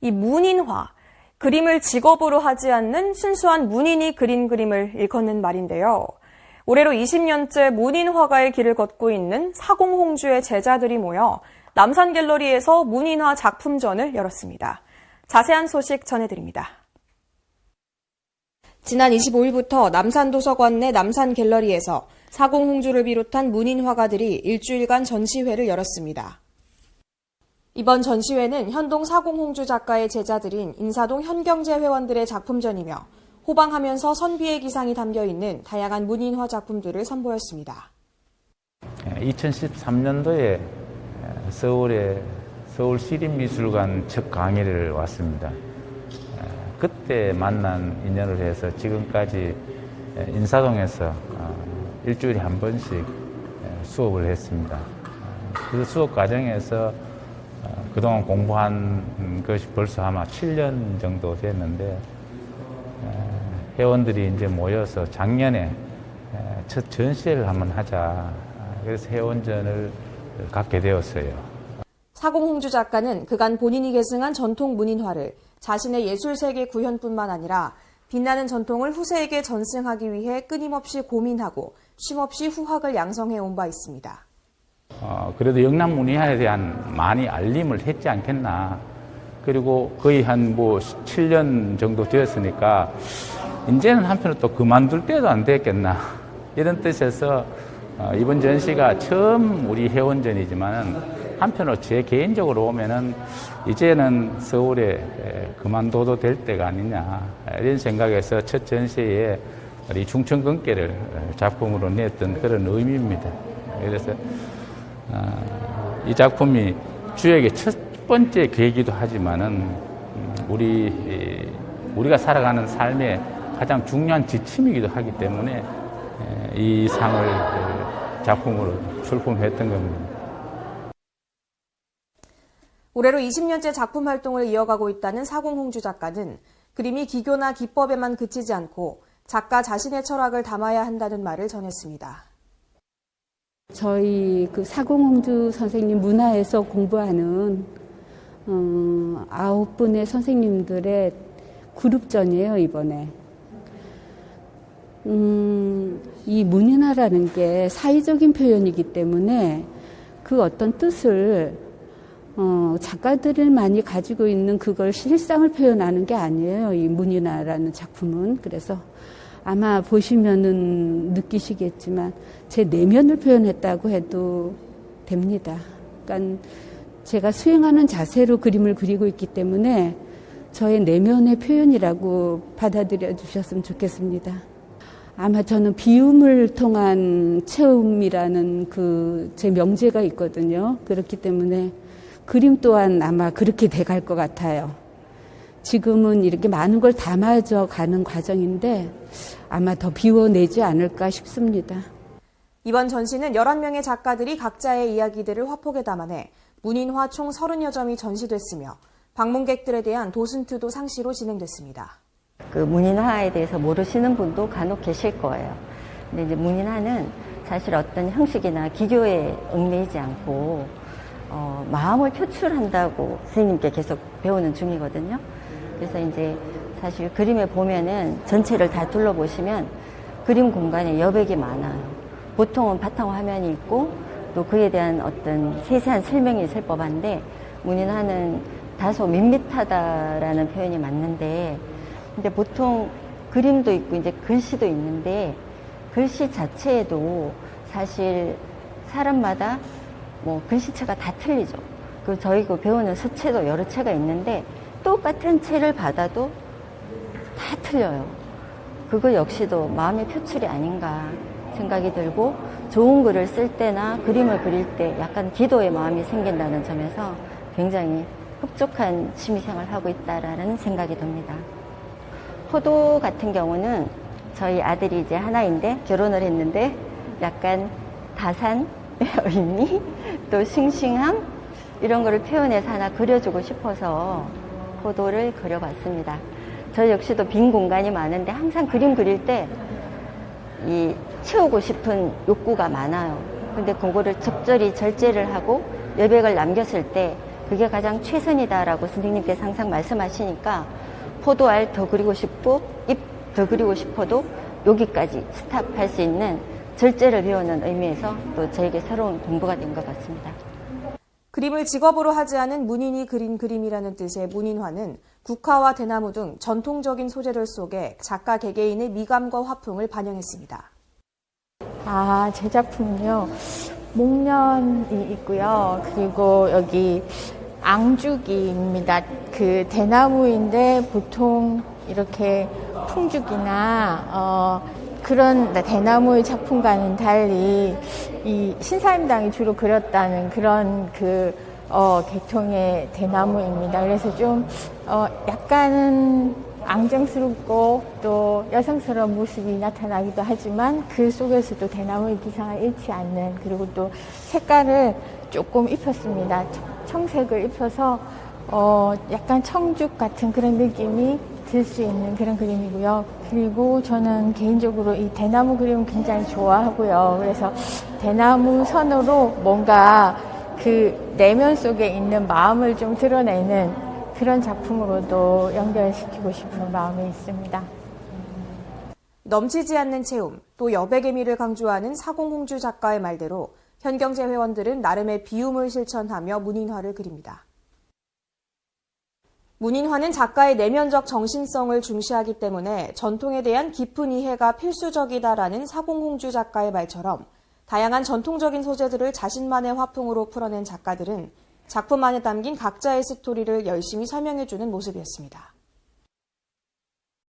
이 문인화, 그림을 직업으로 하지 않는 순수한 문인이 그린 그림을 일컫는 말인데요. 올해로 20년째 문인화가의 길을 걷고 있는 사공홍주의 제자들이 모여 남산갤러리에서 문인화 작품전을 열었습니다. 자세한 소식 전해드립니다. 지난 25일부터 남산도서관 내 남산갤러리에서 사공홍주를 비롯한 문인화가들이 일주일간 전시회를 열었습니다. 이번 전시회는 현동 사공홍주 작가의 제자들인 인사동 현경제 회원들의 작품전이며 호방하면서 선비의 기상이 담겨있는 다양한 문인화 작품들을 선보였습니다. 2013년도에 서울 시립미술관 첫 강의를 왔습니다. 그때 만난 인연을 해서 지금까지 인사동에서 일주일에 한 번씩 수업을 했습니다. 그 수업 과정에서 그동안 공부한 것이 벌써 아마 7년 정도 됐는데 회원들이 이제 모여서 작년에 첫 전시회를 한번 하자. 그래서 회원전을 갖게 되었어요. 사공홍주 작가는 그간 본인이 계승한 전통 문인화를 자신의 예술세계 구현뿐만 아니라 빛나는 전통을 후세에게 전승하기 위해 끊임없이 고민하고 쉼없이 후학을 양성해 온 바 있습니다. 그래도 영남 문인화에 대한 많이 알림을 했지 않겠나. 그리고 거의 한 7년 정도 되었으니까 이제는 한편으로 또 그만둘 때도 안 됐겠나. 이런 뜻에서 이번 전시가 처음 우리 회원전이지만 한편으로 제 개인적으로 보면은 이제는 서울에 그만둬도 될 때가 아니냐. 이런 생각에서 첫 전시에 우리 중천근계를 작품으로 냈던 그런 의미입니다. 그래서 이 작품이 주역의 첫 번째 계기도 하지만은 우리가 살아가는 삶의 가장 중요한 지침이기도 하기 때문에 이 상을 작품으로 출품했던 겁니다. 올해로 20년째 작품 활동을 이어가고 있다는 사공홍주 작가는 그림이 기교나 기법에만 그치지 않고 작가 자신의 철학을 담아야 한다는 말을 전했습니다. 저희 그 사공홍주 선생님 문화에서 공부하는 9분의 선생님들의 그룹전이에요, 이번에. 이 문인화라는 게 사회적인 표현이기 때문에 그 어떤 뜻을 작가들만이 가지고 있는 그걸 실상을 표현하는 게 아니에요, 이 문인화라는 작품은. 그래서 아마 보시면은 느끼시겠지만 제 내면을 표현했다고 해도 됩니다. 그러니까 제가 수행하는 자세로 그림을 그리고 있기 때문에 저의 내면의 표현이라고 받아들여 주셨으면 좋겠습니다. 아마 저는 비움을 통한 체험이라는 제 명제가 있거든요. 그렇기 때문에 그림 또한 아마 그렇게 돼갈 것 같아요. 지금은 이렇게 많은 걸 담아져 가는 과정인데 아마 더 비워내지 않을까 싶습니다. 이번 전시는 11명의 작가들이 각자의 이야기들을 화폭에 담아내 문인화 총 30여 점이 전시됐으며 방문객들에 대한 도슨트도 상시로 진행됐습니다. 그 문인화에 대해서 모르시는 분도 간혹 계실 거예요. 근데 이제 문인화는 사실 어떤 형식이나 기교에 얽매이지 않고 마음을 표출한다고 선생님께 계속 배우는 중이거든요. 그래서 이제 사실 그림에 보면은 전체를 다 둘러보시면 그림 공간에 여백이 많아요. 보통은 바탕 화면이 있고 또 그에 대한 어떤 세세한 설명이 있을 법한데 문인화는 다소 밋밋하다라는 표현이 맞는데 근데 보통 그림도 있고 이제 글씨도 있는데 글씨 자체에도 사실 사람마다 글씨체가 다 틀리죠. 그 저희 배우는 서체도 여러 체가 있는데 똑같은 체를 받아도 다 틀려요. 그거 역시도 마음의 표출이 아닌가 생각이 들고 좋은 글을 쓸 때나 그림을 그릴 때 약간 기도의 마음이 생긴다는 점에서 굉장히 흡족한 취미생활을 하고 있다라는 생각이 듭니다. 포도 같은 경우는 저희 아들이 이제 하나인데 결혼을 했는데 약간 다산의 의미 또 싱싱함 이런 거를 표현해서 하나 그려주고 싶어서 포도를 그려봤습니다. 저 역시도 빈 공간이 많은데 항상 그림 그릴 때 채우고 싶은 욕구가 많아요. 근데 그거를 적절히 절제를 하고 여백을 남겼을 때 그게 가장 최선이다라고 선생님께서 항상 말씀하시니까 포도알 더 그리고 싶고 잎 더 그리고 싶어도 여기까지 스탑할 수 있는 절제를 배우는 의미에서 또 저에게 새로운 공부가 된 것 같습니다. 그림을 직업으로 하지 않은 문인이 그린 그림이라는 뜻의 문인화는 국화와 대나무 등 전통적인 소재들 속에 작가 개개인의 미감과 화풍을 반영했습니다. 제 작품은요, 목련이 있고요. 그리고 여기 앙주기입니다. 그 대나무인데 보통 이렇게 풍죽이나 그런 대나무의 작품과는 달리 이 신사임당이 주로 그렸다는 그런 계통의 대나무입니다. 그래서 좀 약간은 앙증스럽고 또 여성스러운 모습이 나타나기도 하지만 그 속에서도 대나무의 기상을 잃지 않는, 그리고 또 색깔을 조금 입혔습니다. 청색을 입혀서 약간 청죽 같은 그런 느낌이 들 수 있는 그런 그림이고요. 그리고 저는 개인적으로 이 대나무 그림을 굉장히 좋아하고요. 그래서 대나무 선으로 뭔가 그 내면 속에 있는 마음을 좀 드러내는 그런 작품으로도 연결시키고 싶은 마음이 있습니다. 넘치지 않는 체험, 또 여백의 미를 강조하는 사공홍주 작가의 말대로 현경제 회원들은 나름의 비움을 실천하며 문인화를 그립니다. 문인화는 작가의 내면적 정신성을 중시하기 때문에 전통에 대한 깊은 이해가 필수적이다라는 사공홍주 작가의 말처럼 다양한 전통적인 소재들을 자신만의 화풍으로 풀어낸 작가들은 작품 안에 담긴 각자의 스토리를 열심히 설명해주는 모습이었습니다.